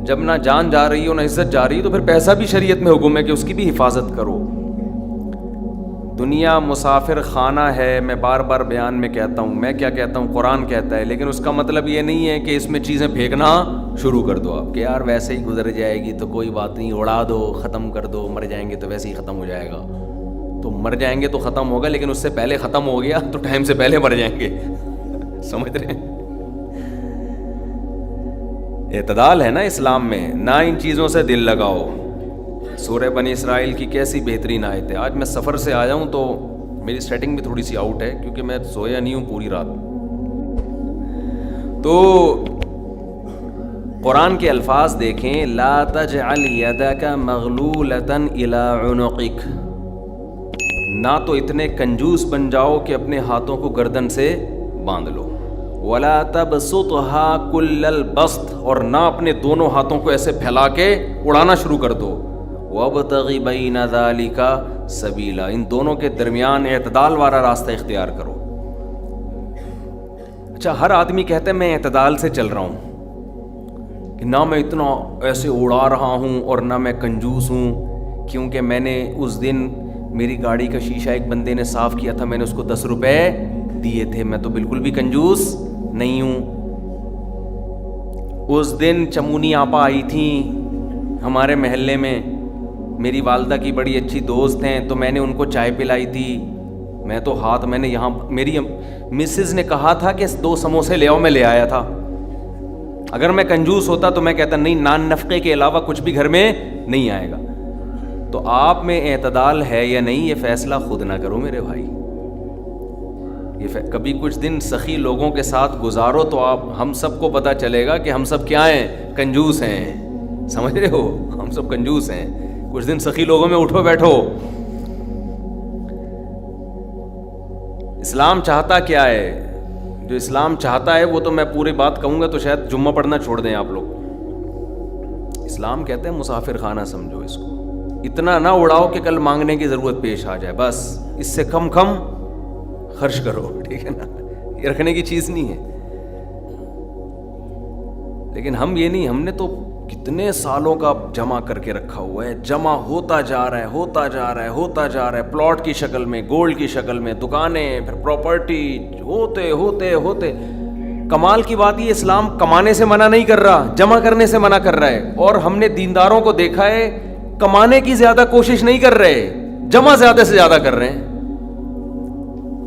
جب نہ جان جا رہی ہو نہ عزت جا رہی ہے تو پھر پیسہ بھی شریعت میں حکم ہے کہ اس کی بھی حفاظت کرو. دنیا مسافر خانہ ہے. میں بار بار بیان میں کہتا ہوں, میں کیا کہتا ہوں, قرآن کہتا ہے, لیکن اس کا مطلب یہ نہیں ہے کہ اس میں چیزیں پھینکنا شروع کر دو آپ کہ یار ویسے ہی گزر جائے گی تو کوئی بات نہیں, اڑا دو, ختم کر دو, مر جائیں گے تو ویسے ہی ختم ہو جائے گا. تو مر جائیں گے تو ختم ہوگا, لیکن اس سے پہلے ختم ہو گیا تو ٹائم سے پہلے مر جائیں گے. سمجھ رہے ہیں؟ اعتدال ہے نا اسلام میں, نہ ان چیزوں سے دل لگاؤ. سورہ بنی اسرائیل کی کیسی بہترین آیت ہے. آج میں سفر سے آیا ہوں تو میری سیٹنگ بھی تھوڑی سی آؤٹ ہے کیونکہ میں سویا نہیں ہوں پوری رات. تو قرآن کے الفاظ دیکھیں, لا تجعل یدک مغلولۃ الی عنقک, نہ تو اتنے کنجوس بن جاؤ کہ اپنے ہاتھوں کو گردن سے باندھ لو, ولا تبسطها کل البسط, اور نہ اپنے دونوں ہاتھوں کو ایسے پھیلا کے اڑانا شروع کر دو. وابتغ بین ذلک سبیلا, ان دونوں کے درمیان اعتدال والا راستہ اختیار کرو. اچھا, ہر آدمی کہتا ہے میں اعتدال سے چل رہا ہوں, کہ نہ میں اتنا ایسے اڑا رہا ہوں اور نہ میں کنجوس ہوں, کیونکہ میں نے اس دن میری گاڑی کا شیشہ ایک بندے نے صاف کیا تھا, میں نے اس کو 10 روپے دیے تھے, میں تو بالکل بھی کنجوس نہیں ہوں. اس دن چمونی آپا آئی تھیں ہمارے محلے میں, میری والدہ کی بڑی اچھی دوست ہیں, تو میں نے ان کو چائے پلائی تھی. میں تو میں نے یہاں میری مسز نے کہا تھا کہ 2 سموسے لے آؤ, میں لے آیا تھا. اگر میں کنجوس ہوتا تو میں کہتا نہیں, نان نفقے کے علاوہ کچھ بھی گھر میں نہیں آئے گا. تو آپ میں اعتدال ہے یا نہیں, یہ فیصلہ خود نہ کرو میرے بھائی. کبھی کچھ دن سخی لوگوں کے ساتھ گزارو تو ہم سب کو پتہ چلے گا کہ ہم سب کیا ہیں, کنجوس ہیں. سمجھ رہے ہو, ہم سب کنجوس ہیں. کچھ دن سخی لوگوں میں اٹھو بیٹھو. اسلام چاہتا کیا ہے؟ جو اسلام چاہتا ہے وہ تو میں پوری بات کہوں گا تو شاید جمعہ پڑھنا چھوڑ دیں آپ لوگ. اسلام کہتے ہیں مسافر خانہ سمجھو اس کو, اتنا نہ اڑاؤ کہ کل مانگنے کی ضرورت پیش آ جائے, بس اس سے کم خرچ کرو, ٹھیک ہے نا. یہ رکھنے کی چیز نہیں ہے. لیکن ہم یہ نہیں, ہم نے تو کتنے سالوں کا جمع کر کے رکھا ہوا ہے, جمع ہوتا جا رہا ہے, ہوتا جا رہا ہے, ہوتا جا رہا ہے, پلاٹ کی شکل میں, گولڈ کی شکل میں, دکانیں, پھر پراپرٹی, ہوتے ہوتے ہوتے. کمال کی بات یہ, اسلام کمانے سے منع نہیں کر رہا, جمع کرنے سے منع کر رہا ہے. اور ہم نے دینداروں کو دیکھا ہے کمانے کی زیادہ کوشش نہیں کر رہے, جمع زیادہ سے زیادہ کر رہے ہیں.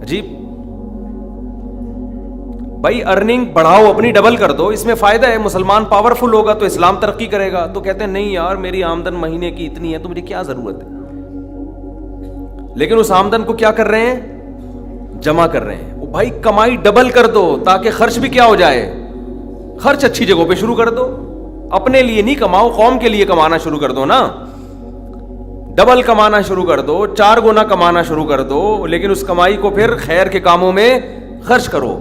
عجیب بھائی, ارننگ بڑھاؤ, اپنی ڈبل کر دو, اس میں فائدہ ہے. مسلمان پاورفل ہوگا تو اسلام ترقی کرے گا. تو کہتے ہیں نہیں یار میری آمدن مہینے کی اتنی ہے تو مجھے کیا ضرورت ہے. لیکن اس آمدن کو کیا کر رہے ہیں, جمع کر رہے ہیں. بھائی کمائی ڈبل کر دو تاکہ خرچ بھی کیا ہو جائے, خرچ اچھی جگہوں پہ شروع کر دو. اپنے لیے نہیں کماؤ, قوم کے لیے کمانا شروع کر دو نا. ڈبل کمانا شروع کر دو, 4 گنا کمانا شروع کر دو, لیکن اس کمائی کو پھر خیر کے کاموں میں خرچ کرو.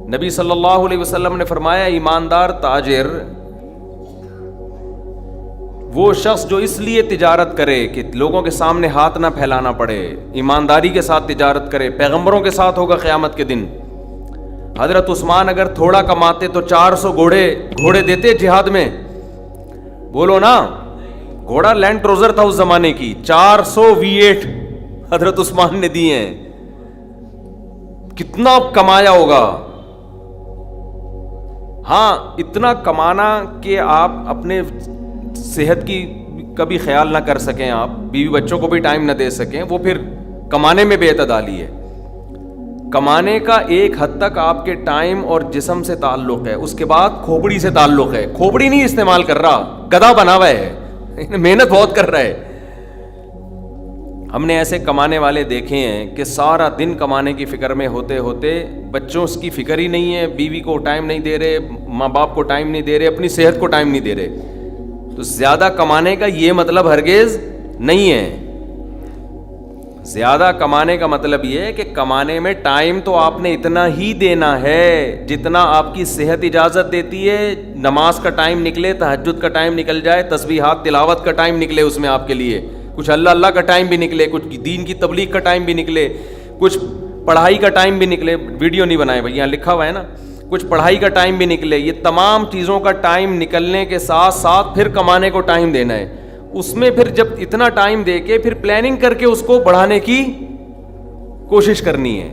نبی صلی اللہ علیہ وسلم نے فرمایا, ایماندار تاجر وہ شخص جو اس لیے تجارت کرے کہ لوگوں کے سامنے ہاتھ نہ پھیلانا پڑے, ایمانداری کے ساتھ تجارت کرے. پیغمبروں کے ساتھ ہوگا قیامت کے دن. حضرت عثمان اگر تھوڑا کماتے تو 400 گھوڑے دیتے جہاد میں, بولو نا. گھوڑا لینڈ کروزر تھا اس زمانے کی, 400 V8 حضرت عثمان نے دیے ہیں. کتنا کمایا ہوگا. ہاں, اتنا کمانا کہ آپ اپنے صحت کی کبھی خیال نہ کر سکیں, آپ بیوی بچوں کو بھی ٹائم نہ دے سکیں, وہ پھر کمانے میں بے اعتدالی ہے. کمانے کا ایک حد تک آپ کے ٹائم اور جسم سے تعلق ہے, اس کے بعد کھوپڑی سے تعلق ہے. کھوپڑی نہیں استعمال کر رہا, گدھا بنا ہوا ہے, محنت بہت کر رہا ہے. ہم نے ایسے کمانے والے دیکھے ہیں کہ سارا دن کمانے کی فکر میں ہوتے ہوتے بچوں کی فکر ہی نہیں ہے, بیوی کو ٹائم نہیں دے رہے, ماں باپ کو ٹائم نہیں دے رہے, اپنی صحت کو ٹائم نہیں دے رہے. تو زیادہ کمانے کا یہ مطلب ہرگز نہیں ہے. زیادہ کمانے کا مطلب یہ ہے کہ کمانے میں ٹائم تو آپ نے اتنا ہی دینا ہے جتنا آپ کی صحت اجازت دیتی ہے. نماز کا ٹائم نکلے, تہجد کا ٹائم نکل جائے, تسبیحات تلاوت کا ٹائم نکلے اس میں آپ کے لیے, کچھ اللہ کا ٹائم بھی نکلے, کچھ دین کی تبلیغ کا ٹائم بھی نکلے, کچھ پڑھائی کا ٹائم بھی نکلے. ویڈیو نہیں بنائے بھائی, یہاں لکھا ہوا ہے نا, کچھ پڑھائی کا ٹائم بھی نکلے. یہ تمام چیزوں کا ٹائم نکلنے کے ساتھ ساتھ پھر کمانے کو ٹائم دینا ہے. اس میں پھر جب اتنا ٹائم دے کے پھر پلاننگ کر کے اس کو بڑھانے کی کوشش کرنی ہے,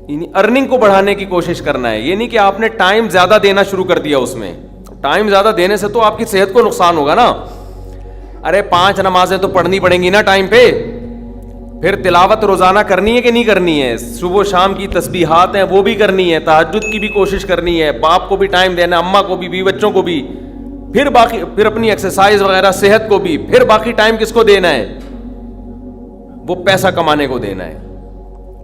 یعنی ارننگ کو بڑھانے کی کوشش کرنا ہے. یہ نہیں کہ آپ نے ٹائم زیادہ دینا شروع کر دیا. اس میں ٹائم زیادہ دینے سے تو آپ کی صحت کو نقصان ہوگا نا. ارے 5 نمازیں تو پڑھنی پڑیں گی نا ٹائم پہ, پھر تلاوت روزانہ کرنی ہے کہ نہیں کرنی ہے, صبح شام کی تسبیحات ہیں وہ بھی کرنی ہے, تہجد کی بھی کوشش کرنی ہے, باپ کو بھی ٹائم دینا, اماں کو بھی, بیوی بچوں کو بھی, پھر باقی پھر اپنی ایکسرسائز وغیرہ صحت کو بھی, پھر باقی ٹائم کس کو دینا ہے, وہ پیسہ کمانے کو دینا ہے.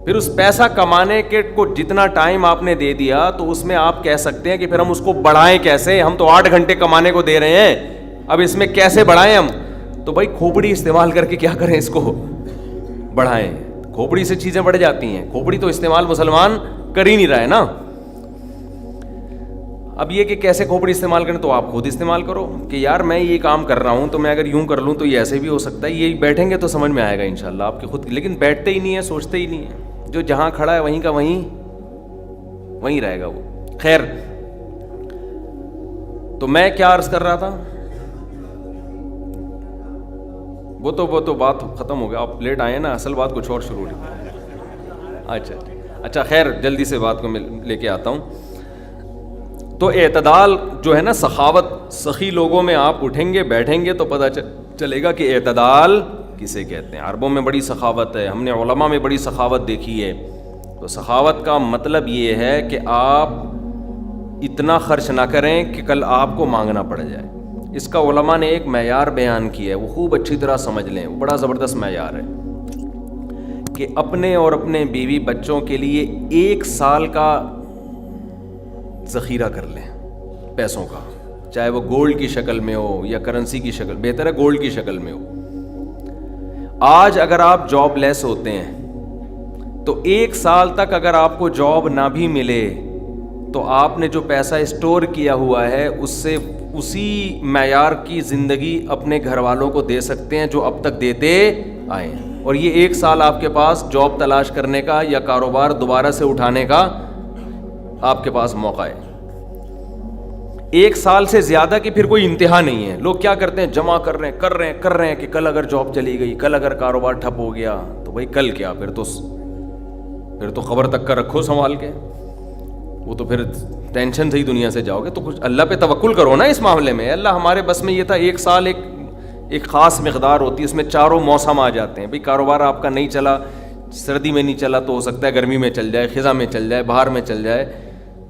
پھر اس پیسہ کمانے کے کو جتنا ٹائم آپ نے دے دیا تو اس میں آپ کہہ سکتے ہیں کہ پھر ہم اس کو بڑھائیں کیسے. ہم تو 8 گھنٹے کمانے کو دے رہے ہیں, اب اس میں کیسے بڑھائیں ہم. تو بھائی کھوپڑی استعمال کر کے کیا کریں, اس کو بڑھائیں. کھوپڑی سے چیزیں بڑھ جاتی ہیں. کھوپڑی تو استعمال مسلمان کر ہی نہیں رہا ہے نا. اب یہ کہ کیسے کھوپڑی استعمال کریں, تو آپ خود استعمال کرو کہ یار میں یہ کام کر رہا ہوں تو میں اگر یوں کر لوں تو یہ ایسے بھی ہو سکتا ہے. یہ بیٹھیں گے تو سمجھ میں آئے گا انشاءاللہ آپ کے خود, لیکن بیٹھتے ہی نہیں ہیں, سوچتے ہی نہیں ہیں. جو جہاں کھڑا ہے وہیں کا وہیں رہے گا وہ. خیر, تو میں کیا عرض کر رہا تھا, وہ تو بات ختم ہو گیا. آپ لیٹ آئے نا, اصل بات کچھ اور شروع ہوئی. اچھا خیر, جلدی سے بات کو میں لے کے آتا ہوں. تو اعتدال جو ہے نا, سخاوت, سخی لوگوں میں آپ اٹھیں گے بیٹھیں گے تو پتہ چلے گا کہ اعتدال کسے کہتے ہیں. عربوں میں بڑی سخاوت ہے, ہم نے علماء میں بڑی سخاوت دیکھی ہے. تو سخاوت کا مطلب یہ ہے کہ آپ اتنا خرچ نہ کریں کہ کل آپ کو مانگنا پڑ جائے. اس کا علماء نے ایک معیار بیان کیا ہے, وہ خوب اچھی طرح سمجھ لیں, وہ بڑا زبردست معیار ہے کہ اپنے اور اپنے بیوی بچوں کے لیے 1 سال کا ذخیرہ کر لیں پیسوں کا, چاہے وہ گولڈ کی شکل میں ہو یا کرنسی کی شکل, بہتر ہے گولڈ کی شکل میں ہو. آج اگر آپ جاب لیس ہوتے ہیں تو 1 سال تک اگر آپ کو جاب نہ بھی ملے تو آپ نے جو پیسہ اسٹور کیا ہوا ہے اس سے اسی معیار کی زندگی اپنے گھر والوں کو دے سکتے ہیں جو اب تک دیتے آئے ہیں. اور یہ 1 سال آپ کے پاس جاب تلاش کرنے کا یا کاروبار دوبارہ سے اٹھانے کا آپ کے پاس موقع ہے. 1 سال سے زیادہ کی پھر کوئی انتہا نہیں ہے. لوگ کیا کرتے ہیں, جمع کر رہے ہیں کہ کل اگر جاب چلی گئی, کل اگر کاروبار ٹھپ ہو گیا تو بھائی کل کیا, پھر تو خبر تک کا رکھو سنبھال کے, وہ تو پھر ٹینشن سے ہی دنیا سے جاؤ گے. تو کچھ اللہ پہ توکل کرو نا اس معاملے میں. اللہ ہمارے بس میں یہ تھا, 1 سال ایک خاص مقدار ہوتی ہے, اس میں چاروں موسم آ جاتے ہیں. بھائی کاروبار آپ کا نہیں چلا, سردی میں نہیں چلا تو ہو سکتا ہے گرمی میں چل جائے, خزاں میں چل جائے, بہار میں چل جائے,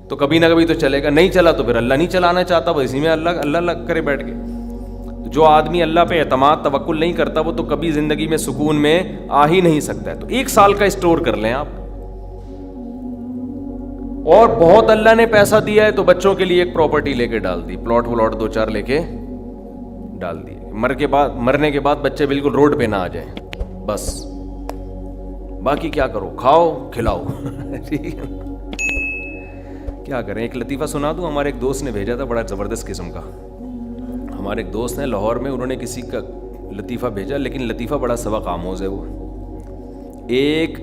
تو کبھی نہ کبھی تو چلے گا. نہیں چلا تو پھر اللہ نہیں چلانا چاہتا, وہ اسی میں اللہ کرے بیٹھ کے. جو آدمی اللہ پہ اعتماد توکل نہیں کرتا وہ تو کبھی زندگی میں سکون میں آ ہی نہیں سکتا ہے. تو 1 سال کا اسٹور کر لیں آپ. اور بہت اللہ نے پیسہ دیا ہے تو بچوں کے لیے ایک پراپرٹی لے کے ڈال دی, پلاٹ 2-4 لے کے ڈال دی. مرنے کے بعد بچے بالکل روڈ پہ نہ آ جائیں, بس باقی کیا کرو, کھاؤ کھلاؤ. ٹھیک ہے, کیا کریں. ایک لطیفہ سنا دوں, ہمارے ایک دوست نے بھیجا تھا, بڑا زبردست قسم کا. ہمارے ایک دوست ہیں لاہور میں, انہوں نے کسی کا لطیفہ بھیجا, لیکن لطیفہ بڑا سبق آموز ہے. وہ ایک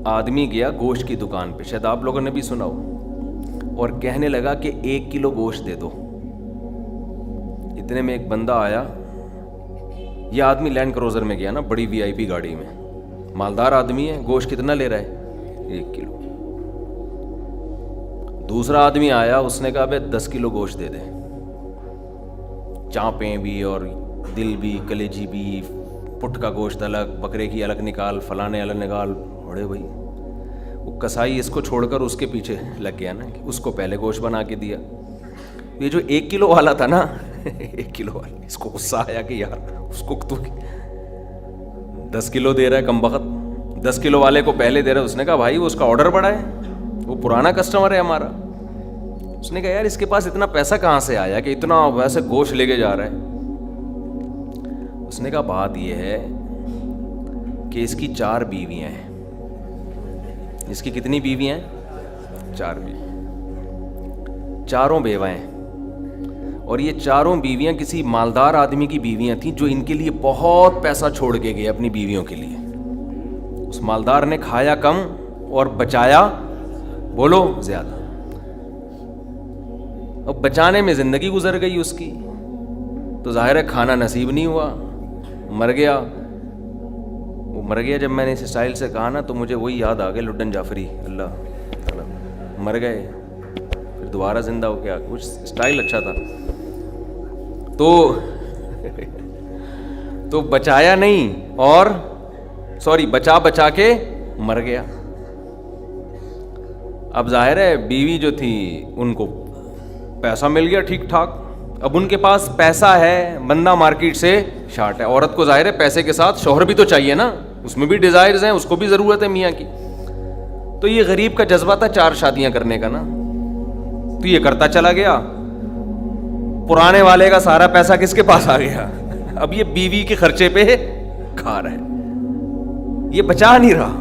آدمی گیا گوشت کی دکان پہ, شاید آپ لوگوں نے بھی سنا ہو, اور کہنے لگا کہ 1 کلو گوشت دے دو. اتنے میں ایک بندہ آیا, یہ آدمی لینڈ کروزر میں گیا نا, بڑی VIP گاڑی میں, مالدار آدمی ہے. گوشت کتنا لے رہا ہے, 1 کلو. دوسرا آدمی آیا, اس نے کہا بھائی 10 کلو گوشت دے دے, چانپیں بھی اور دل بھی, کلیجی بھی, پٹ کا گوشت الگ, بکرے کی الگ نکال, فلانے الگ نکال. بڑے بھائی وہ کسائی اس کو چھوڑ کر اس کے پیچھے لگ گیا نا, اس کو پہلے گوشت بنا کے دیا. یہ جو 1 کلو والا تھا نا 1 کلو والا, اس کو غصہ آیا کہ یار اس کو تو 10 کلو دے رہا ہے کم بخت, 10 کلو والے کو پہلے دے رہا ہے. اس نے کہا بھائی وہ اس کا آرڈر بڑا ہے, وہ پرانا کسٹمر ہے ہمارا. اس نے کہا یار اس کے پاس اتنا پیسہ کہاں سے آیا کہ اتنا ویسے گوشت لے کے جا رہا ہے. اس نے کہا بات یہ ہے کہ اس کی 4 بیویاں ہیں. اس کی کتنی بیویاں ہیں, 4 بیوی, 4 بیوائیں, اور یہ 4 بیویاں کسی مالدار آدمی کی بیویاں تھیں جو ان کے لیے بہت پیسہ چھوڑ کے گئے اپنی بیویوں کے لیے. اس مالدار نے کھایا کم اور بچایا بولو زیادہ. اب بچانے میں زندگی گزر گئی اس کی، تو ظاہر ہے کھانا نصیب نہیں ہوا، مر گیا. وہ مر گیا جب میں نے اس اسٹائل سے کہا نا تو مجھے وہی یاد آ گیا لڈن جعفری، اللہ مر گئے پھر دوبارہ زندہ ہو گیا، کچھ اسٹائل اچھا تھا. تو بچایا نہیں اور بچا کے مر گیا. اب ظاہر ہے بیوی جو تھی ان کو پیسہ مل گیا ٹھیک ٹھاک، اب ان کے پاس پیسہ ہے، بندہ مارکیٹ سے شارٹ ہے. عورت کو ظاہر ہے پیسے کے ساتھ شوہر بھی تو چاہیے نا، اس میں بھی ڈیزائرز ہیں، اس کو بھی ضرورت ہے میاں کی. تو یہ غریب کا جذبہ تھا 4 شادیاں کرنے کا نا، تو یہ کرتا چلا گیا. پرانے والے کا سارا پیسہ کس کے پاس آ گیا؟ اب یہ بیوی کے خرچے پہ کھا رہا ہے، یہ بچا نہیں رہا،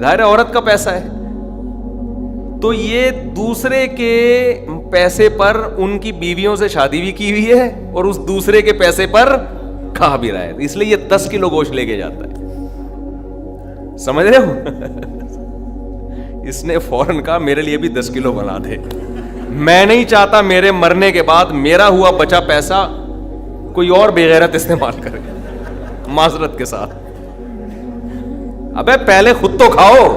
ظاہر ہے عورت کا پیسہ ہے. تو یہ دوسرے کے پیسے پر ان کی بیویوں سے شادی بھی کی ہوئی ہے اور اس دوسرے کے پیسے پر کھا بھی رہا ہے، اس لیے یہ 10 کلو گوشت لے کے جاتا ہے. سمجھ رہے ہو؟ اس نے فوراً کہا میرے لیے بھی 10 کلو بنا دے، میں نہیں چاہتا میرے مرنے کے بعد میرا ہوا بچا پیسہ کوئی اور بے غیرت استعمال کرے. معذرت کے ساتھ، ابے پہلے خود تو کھاؤ.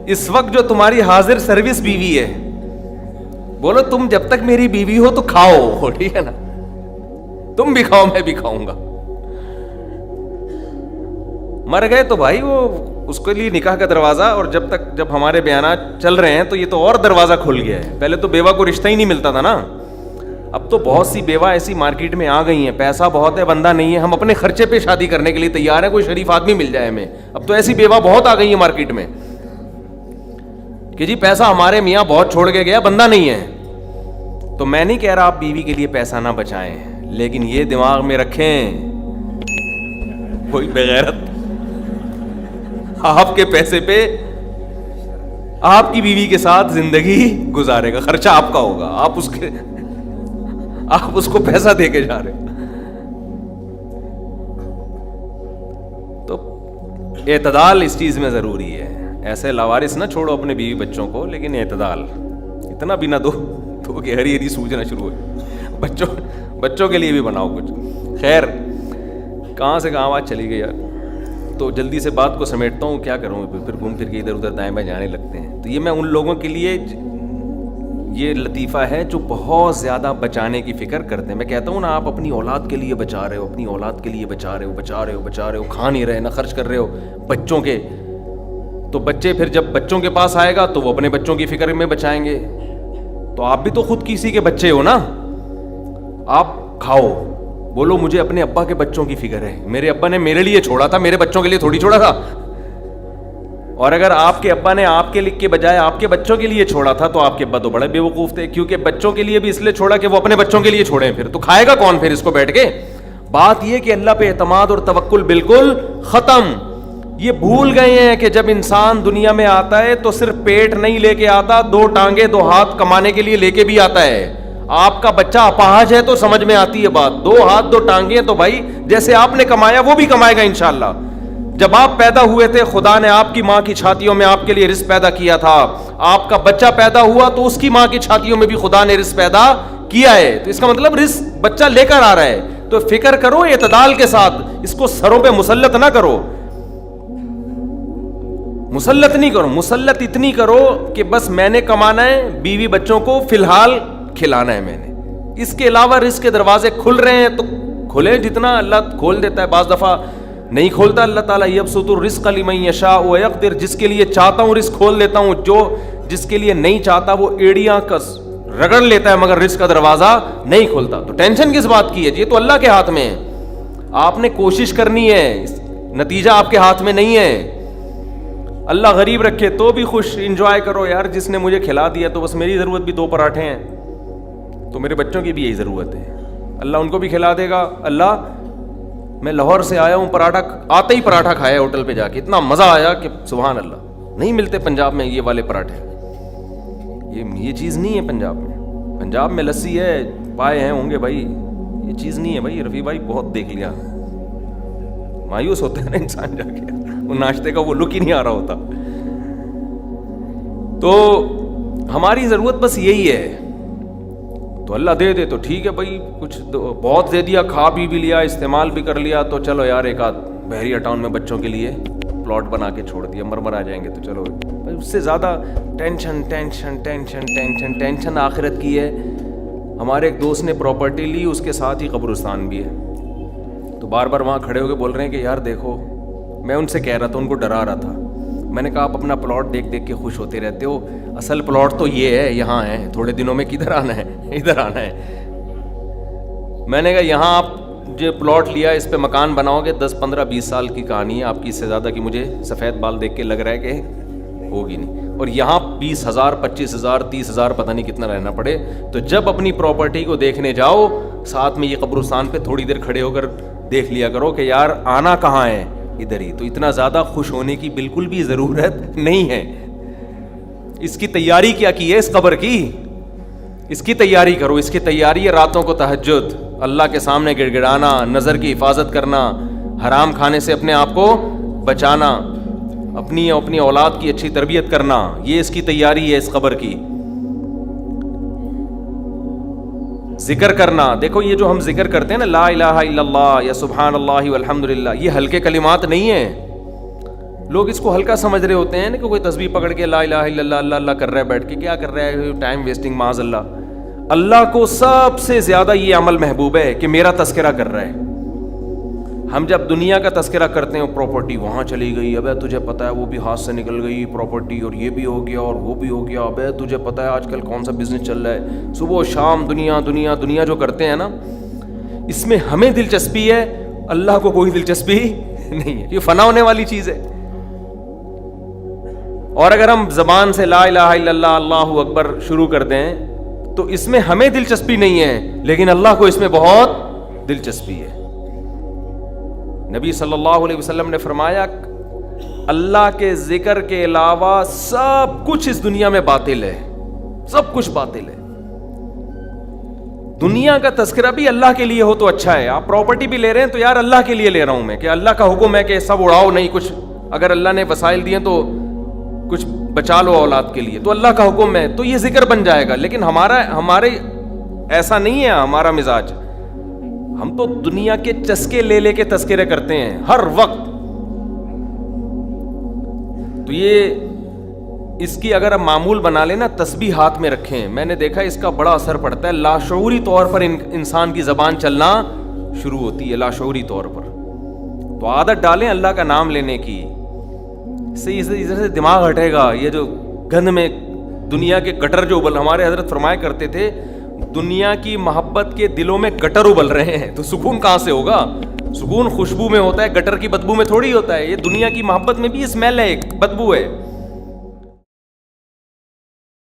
اس وقت جو تمہاری حاضر سروس بیوی ہے، بولو تم جب تک میری بیوی ہو تو کھاؤ، ٹھیک ہے نا، تم بھی کھاؤ میں بھی کھاؤں گا. مر گئے تو بھائی وہ اس کے لیے نکاح کا دروازہ، اور جب ہمارے بیانات چل رہے ہیں تو یہ تو اور دروازہ کھل گیا ہے. پہلے تو بیوہ کو رشتہ ہی نہیں ملتا تھا نا، اب تو بہت سی بیوہ ایسی مارکیٹ میں آ گئی ہیں، پیسہ بہت ہے بندہ نہیں ہے، ہم اپنے خرچے پہ شادی کرنے کے لیے تیار ہیں، کوئی شریف آدمی مل جائے ہمیں. اب تو ایسی بیوہ بہت آ گئی ہیں مارکیٹ میں کہ جی پیسہ ہمارے میاں بہت چھوڑ کے گیا، بندہ نہیں ہے. تو میں نہیں کہہ رہا آپ بیوی کے لیے پیسہ نہ بچائیں، لیکن یہ دماغ میں رکھیں کوئی بغیرت آپ کے پیسے پہ آپ کی بیوی کے ساتھ زندگی گزارے گا، خرچہ آپ کا ہوگا، آپ اس کو پیسہ دے کے جا رہے. تو اعتدال اس چیز میں ضروری ہے. ایسے لاوارث نہ چھوڑو اپنے بیوی بچوں کو، لیکن اعتدال اتنا بھی نہ دو کہ ہری ہری سوجنا شروع ہو. بچوں کے لیے بھی بناؤ کچھ. خیر، کہاں سے کہاں بات چلی گئی یار. تو جلدی سے بات کو سمیٹتا ہوں، کیا کروں پھر گھوم پھر کے ادھر ادھر دائیں بائیں جانے لگتے ہیں. تو یہ میں ان لوگوں کے لیے یہ لطیفہ ہے جو بہت زیادہ بچانے کی فکر کرتے ہیں. میں کہتا ہوں نا، آپ اپنی اولاد کے لیے بچا رہے ہو، اپنی اولاد کے لیے بچا رہے ہو، کھا نہیں رہے، نہ خرچ کر رہے ہو بچوں کے. تو بچے پھر جب بچوں کے پاس آئے گا تو وہ اپنے بچوں کی فکر میں بچائیں گے. تو آپ بھی تو خود کسی کے بچے ہو نا، آپ کھاؤ، بولو مجھے اپنے ابا کے بچوں کی فکر ہے، میرے ابا نے میرے لیے چھوڑا تھا، میرے بچوں کے لیے تھوڑی چھوڑا تھا. اور اگر آپ کے ابا نے آپ کے لکھ کے بجائے آپ کے بچوں کے لیے چھوڑا تھا تو آپ کے ابا تو بڑے بے وقوف تھے، کیونکہ بچوں کے لیے بھی اس لیے چھوڑا کہ وہ اپنے بچوں کے لیے چھوڑیں، پھر تو کھائے گا کون پھر اس کو بیٹھ کے. بات یہ کہ اللہ پہ اعتماد اور توکل بالکل ختم. یہ بھول گئے ہیں کہ جب انسان دنیا میں آتا ہے تو صرف پیٹ نہیں لے کے آتا، 2 ٹانگیں 2 ہاتھ کمانے کے لیے لے کے بھی آتا ہے. آپ کا بچہ اپاہج ہے تو سمجھ میں آتی ہے بات، 2 ہاتھ 2 ٹانگیں، تو بھائی جیسے آپ نے کمایا وہ بھی کمائے گا انشاءاللہ. جب آپ پیدا ہوئے تھے خدا نے آپ کی ماں کی چھاتیوں میں آپ کے لیے رزق پیدا کیا تھا. آپ کا بچہ پیدا ہوا تو اس کی ماں کی چھاتیوں میں بھی خدا نے رزق پیدا کیا ہے. تو اس کا مطلب رزق بچہ لے کر آ رہا ہے. تو فکر کرو اعتدال کے ساتھ، اس کو سروں پہ مسلط نہ کرو، مسلط نہیں کرو. مسلط اتنی کرو کہ بس میں نے کمانا ہے، بیوی بچوں کو فی الحال کھلانا ہے میں نے، اس کے علاوہ رزق کے دروازے کھل رہے ہیں تو کھلے، جتنا اللہ کھول دیتا ہے. بعض دفعہ نہیں کھولتا اللہ تعالیٰ، یبسط الرزق لمن یشاء ویقدر، جس کے لیے چاہتا ہوں رزق کھول دیتا ہوں، جو جس کے لیے نہیں چاہتا وہ ایڑیاں کس رگڑ لیتا ہے مگر رزق کا دروازہ نہیں کھولتا. تو ٹینشن کس بات کی ہے؟ یہ تو اللہ کے ہاتھ میں ہے. آپ نے کوشش کرنی ہے، نتیجہ آپ کے ہاتھ میں نہیں ہے. اللہ غریب رکھے تو بھی خوش، انجوائے کرو یار، جس نے مجھے کھلا دیا تو بس میری ضرورت بھی 2 پراٹھے ہیں تو میرے بچوں کی بھی یہی ضرورت ہے، اللہ ان کو بھی کھلا دے گا. اللہ میں لاہور سے آیا ہوں، پراٹھا آتے ہی پراٹھا کھایا ہوٹل پہ جا کے، اتنا مزہ آیا کہ سبحان اللہ، نہیں ملتے پنجاب میں یہ والے پراٹھے. یہ چیز نہیں ہے پنجاب میں. پنجاب میں لسی ہے، پائے ہیں ہوں گے بھائی، یہ چیز نہیں ہے بھائی. رفیع بھائی بہت دیکھ لیا، مایوس ہوتا ہے نا انسان جا کے، وہ ناشتے کا وہ لک ہی نہیں آ رہا ہوتا. تو ہماری ضرورت بس یہی ہے تو اللہ دے دے تو ٹھیک ہے بھائی, کچھ بہت دے دیا, کھا بھی لیا, استعمال بھی کر لیا, تو چلو یار ایک آدھ بحریہ ٹاؤن میں بچوں کے لیے پلاٹ بنا کے چھوڑ دیا, مر آ جائیں گے تو چلو. اس سے زیادہ tension tension tension tension tension آخرت کی ہے. ہمارے ایک دوست نے پراپرٹی لی, اس کے ساتھ ہی قبرستان بھی ہے, تو بار بار وہاں کھڑے ہو کے بول رہے ہیں کہ یار دیکھو, میں ان سے کہہ رہا تھا, ان کو ڈرا رہا تھا, میں نے کہا آپ اپنا پلاٹ دیکھ دیکھ کے خوش ہوتے رہتے ہو, اصل پلاٹ تو یہ ہے, یہاں ہے, تھوڑے دنوں میں کدھر آنا ہے, ادھر آنا ہے. میں نے کہا یہاں آپ جو پلاٹ لیا اس پہ مکان بناؤ گے 10 15 20 سال کی کہانی ہے آپ کی, اس سے زیادہ کی مجھے سفید بال دیکھ کے لگ رہا ہے کہ ہوگی نہیں. اور یہاں 20,000 25,000 30,000 پتہ نہیں کتنا رہنا پڑے. تو جب اپنی پراپرٹی کو دیکھنے جاؤ, ساتھ میں یہ قبرستان پہ تھوڑی دیر کھڑے ہو کر دیکھ لیا کرو کہ یار آنا کہاں ہے, ادھر ہی. تو اتنا زیادہ خوش ہونے کی بالکل بھی ضرورت نہیں ہے. اس کی تیاری کیا کی ہے, اس قبر کی, اس کی تیاری کرو. اس کی تیاری ہے راتوں کو تہجد, اللہ کے سامنے گڑ گڑانا, نظر کی حفاظت کرنا, حرام کھانے سے اپنے آپ کو بچانا, اپنی اولاد کی اچھی تربیت کرنا. یہ اس کی تیاری ہے اس قبر کی. ذکر کرنا, دیکھو یہ جو ہم ذکر کرتے ہیں نا, لا الہ الا اللہ یا سبحان اللہ والحمد للہ, یہ ہلکے کلمات نہیں ہیں. لوگ اس کو ہلکا سمجھ رہے ہوتے ہیں نا, کہ کوئی تسبیح پکڑ کے لا الہ الا اللہ اللہ اللہ کر رہا ہے بیٹھ کے, کیا کر رہا ہے, ٹائم ویسٹنگ, معاذ اللہ. اللہ کو سب سے زیادہ یہ عمل محبوب ہے کہ میرا تذکرہ کر رہا ہے. ہم جب دنیا کا تذکرہ کرتے ہیں, پراپرٹی وہاں چلی گئی, ابے تجھے پتہ ہے وہ بھی ہاتھ سے نکل گئی پراپرٹی, اور یہ بھی ہو گیا اور وہ بھی ہو گیا, ابے تجھے پتہ ہے آج کل کون سا بزنس چل رہا ہے, صبح و شام دنیا دنیا دنیا جو کرتے ہیں نا, اس میں ہمیں دلچسپی ہے, اللہ کو کوئی دلچسپی نہیں ہے. یہ فنا ہونے والی چیز ہے. اور اگر ہم زبان سے لا الہ الا اللہ اللہ اکبر شروع کر دیں تو اس میں ہمیں دلچسپی نہیں ہے, لیکن اللہ کو اس میں بہت دلچسپی ہے. نبی صلی اللہ علیہ وسلم نے فرمایا اللہ کے ذکر کے علاوہ سب کچھ اس دنیا میں باطل ہے, سب کچھ باطل ہے. دنیا کا تذکرہ بھی اللہ کے لیے ہو تو اچھا ہے. آپ پراپرٹی بھی لے رہے ہیں تو یار اللہ کے لیے لے رہا ہوں میں, کہ اللہ کا حکم ہے کہ سب اڑاؤ نہیں, کچھ اگر اللہ نے وسائل دیے تو کچھ بچا لو اولاد کے لیے, تو اللہ کا حکم ہے تو یہ ذکر بن جائے گا. لیکن ہمارے ایسا نہیں ہے ہمارا مزاج. ہم تو دنیا کے چسکے لے لے کے تذکرے کرتے ہیں ہر وقت. تو یہ اس کی اگر ہم معمول بنا لیں نا, تسبیح ہاتھ میں رکھیں, میں نے دیکھا اس کا بڑا اثر پڑتا ہے. لاشعوری طور پر انسان کی زبان چلنا شروع ہوتی ہے, لاشعوری طور پر. تو عادت ڈالیں اللہ کا نام لینے کی, اس سے دماغ ہٹے گا. یہ جو گند میں دنیا کے گٹر جو ہمارے حضرت فرمایا کرتے تھے, دنیا کی محبت کے دلوں میں گٹر ابل رہے ہیں, تو سکون کہاں سے ہوگا؟ سکون خوشبو میں ہوتا ہے, گٹر کی بدبو میں تھوڑی ہوتا ہے. یہ دنیا کی محبت میں بھی اسمیل ہے, ایک بدبو ہے.